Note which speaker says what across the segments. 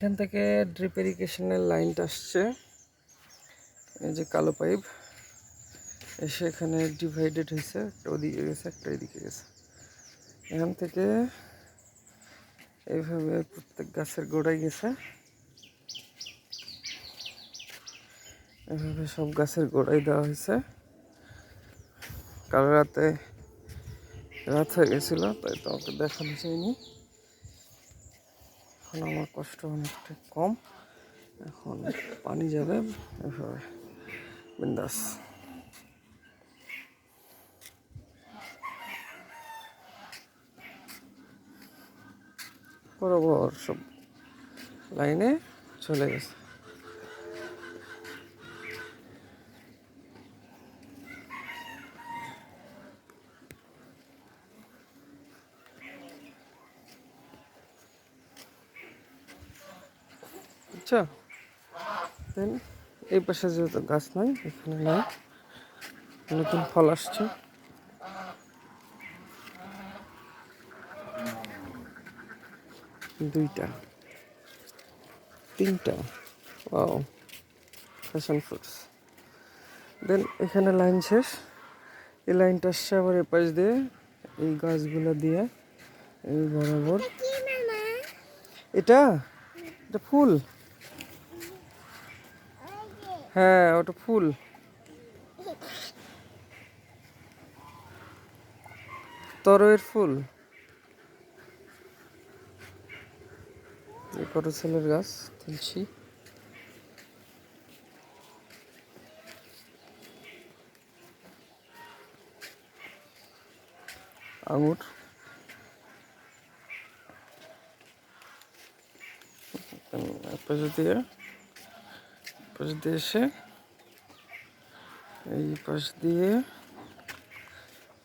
Speaker 1: এখান থেকে ড্রিপ ইরিগেশনের লাইনটা আসছে, এই যে কালো পাইপ এসে এখানে ডিভাইডেড হয়েছে, একটা ওদিকে গেছে একটা এদিকে গেছে। এখান থেকে এইভাবে প্রত্যেক গাছের গোড়ায় গেছে, এভাবে সব গাছের গোড়ায় দেওয়া হয়েছে। কাল রাতে রাত হয়ে গেছিল, তাই তোমাকে দেখানো যায়নি। এখন আমার কষ্ট অনেকটা কম, এখন পানি যাবে এভাবে বিন্দাস। বরাবর সব লাইনে চলে গেছে। আচ্ছা, দেন এই পাশে যেহেতু গাছ নাই, এখানে নাই, নতুন ফল আসছে। দুইটা, তিনটা, ওয়াও, প্যাশন ফ্রুটস। দেন এখানে লাইন শেষ, এই লাইনটা আসছে আবার এপাশ দিয়ে, এই গাছগুলো দিয়ে এই বরাবর। এটা এটা ফুল, হ্যাঁ ওটা ফুল। তরয়ের ফুল, এই করছেলের গাছ তুলছি। আঙুর, পাশ দিয়ে এসে এই পাশ দিয়ে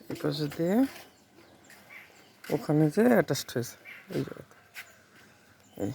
Speaker 1: এই পাশ দিয়ে ওখানে যে অ্যাটাচড হয়েছে এই জায়গাতে, এই